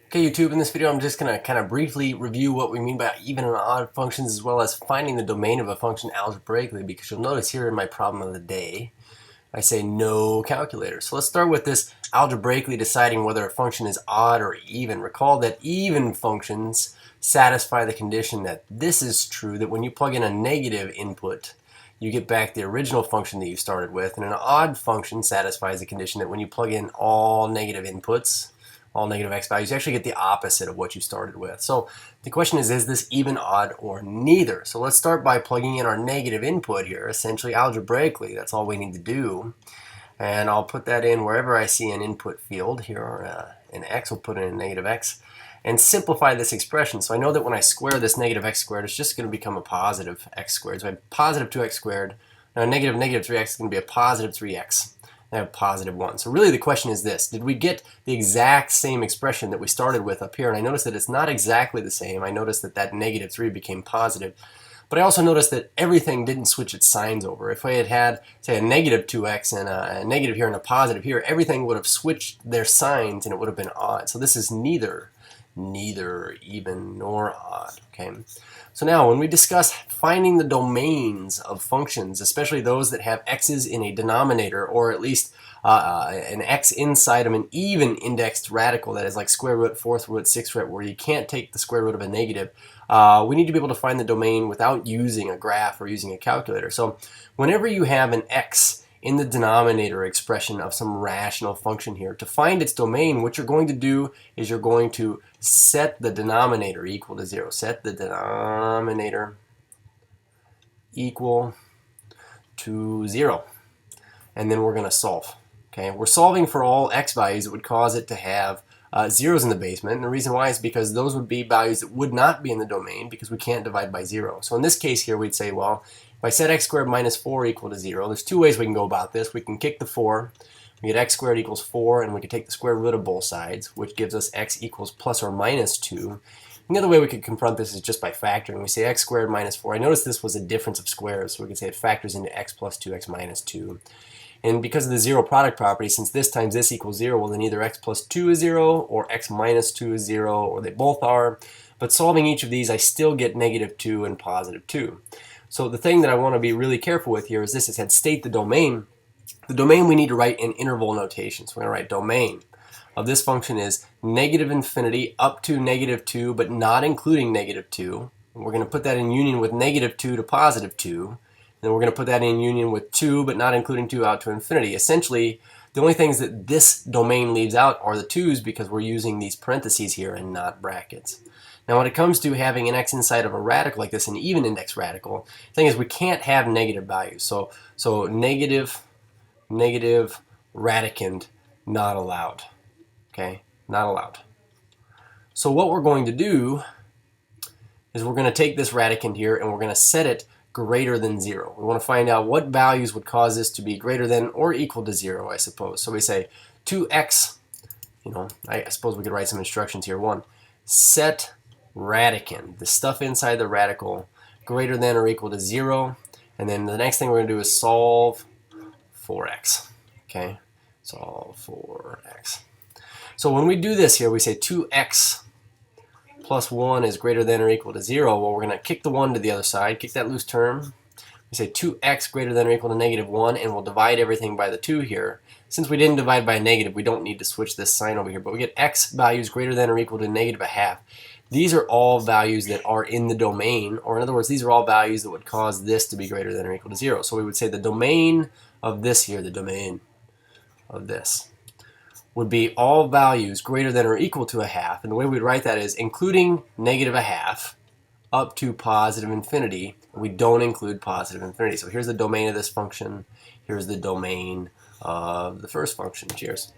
Okay, YouTube, in this video I'm just going to kind of briefly review what we mean by even and odd functions, as well as finding the domain of a function algebraically, because you'll notice here in my problem of the day I say no calculator. So let's start with this algebraically deciding whether a function is odd or even. Recall that even functions satisfy the condition that this is true, that when you plug in a negative input you get back the original function that you started with, and an odd function satisfies the condition that when you plug in all negative inputs, all negative x values, you actually get the opposite of what you started with. So the question is this even, odd, or neither? So let's start by plugging in our negative input here, essentially algebraically. That's all we need to do. And I'll put that in wherever I see an input field here, or an x, we'll put in a negative x, and simplify this expression. So I know that when I square this negative x squared, it's just going to become a positive x squared. So I have positive 2x squared. Now negative 3x is going to be a positive 3x. I have positive 1. So really the question is this: did we get the exact same expression that we started with up here? And I noticed that it's not exactly the same. I noticed that that negative 3 became positive. But I also noticed that everything didn't switch its signs over. If I had had, say, a negative 2x and a negative here and a positive here, everything would have switched their signs and it would have been odd. So this is neither even nor odd. Okay. So now when we discuss finding the domains of functions, especially those that have x's in a denominator, or at least an x inside of an even indexed radical, that is like square root, fourth root, sixth root, where you can't take the square root of a negative, we need to be able to find the domain without using a graph or using a calculator. So whenever you have an x in the denominator expression of some rational function here, to find its domain, what you're going to do is you're going to set the denominator equal to 0. Set the denominator equal to 0. And then we're going to solve. Okay, we're solving for all x values that would cause it to have zeros in the basement. And the reason why is because those would be values that would not be in the domain, because we can't divide by 0. So in this case here, we'd say, well, if I set x squared minus 4 equal to 0, there's two ways we can go about this. We can kick the 4, we get x squared equals 4, and we can take the square root of both sides, which gives us x equals plus or minus 2. The other way we could confront this is just by factoring. We say x squared minus 4. I noticed this was a difference of squares, so we could say it factors into x plus 2x minus 2. And because of the zero product property, since this times this equals 0, well then either x plus 2 is 0, or x minus 2 is 0, or they both are. But solving each of these, I still get negative 2 and positive 2. So the thing that I want to be really careful with here is this: it said state the domain. The domain we need to write in interval notation. So we're going to write domain of this function is negative infinity up to negative 2, but not including negative 2. And we're going to put that in union with negative 2 to positive 2. Then we're going to put that in union with 2, but not including 2 out to infinity. Essentially, the only things that this domain leaves out are the 2's, because we're using these parentheses here and not brackets. Now when it comes to having an x inside of a radical like this, an even index radical, the thing is we can't have negative values. So negative radicand, not allowed. Okay, not allowed. So what we're going to do is we're going to take this radicand here and we're going to set it greater than 0. We want to find out what values would cause this to be greater than or equal to 0, I suppose. So we say 2x, I suppose we could write some instructions here. 1, set radicand, the stuff inside the radical, greater than or equal to 0. And then the next thing we're going to do is solve for x. Okay, solve for x. So when we do this here, we say 2x plus 1 is greater than or equal to 0. Well, we're going to kick the 1 to the other side, kick that loose term. We say 2x greater than or equal to negative 1, and we'll divide everything by the 2 here. Since we didn't divide by a negative, we don't need to switch this sign over here, but we get x values greater than or equal to negative 1/2. These are all values that are in the domain, or in other words, these are all values that would cause this to be greater than or equal to 0. So we would say the domain of this here, the domain of this, would be all values greater than or equal to 1/2. And the way we'd write that is including negative 1/2 up to positive infinity. We don't include positive infinity. So here's the domain of this function. Here's the domain of the first function. Cheers.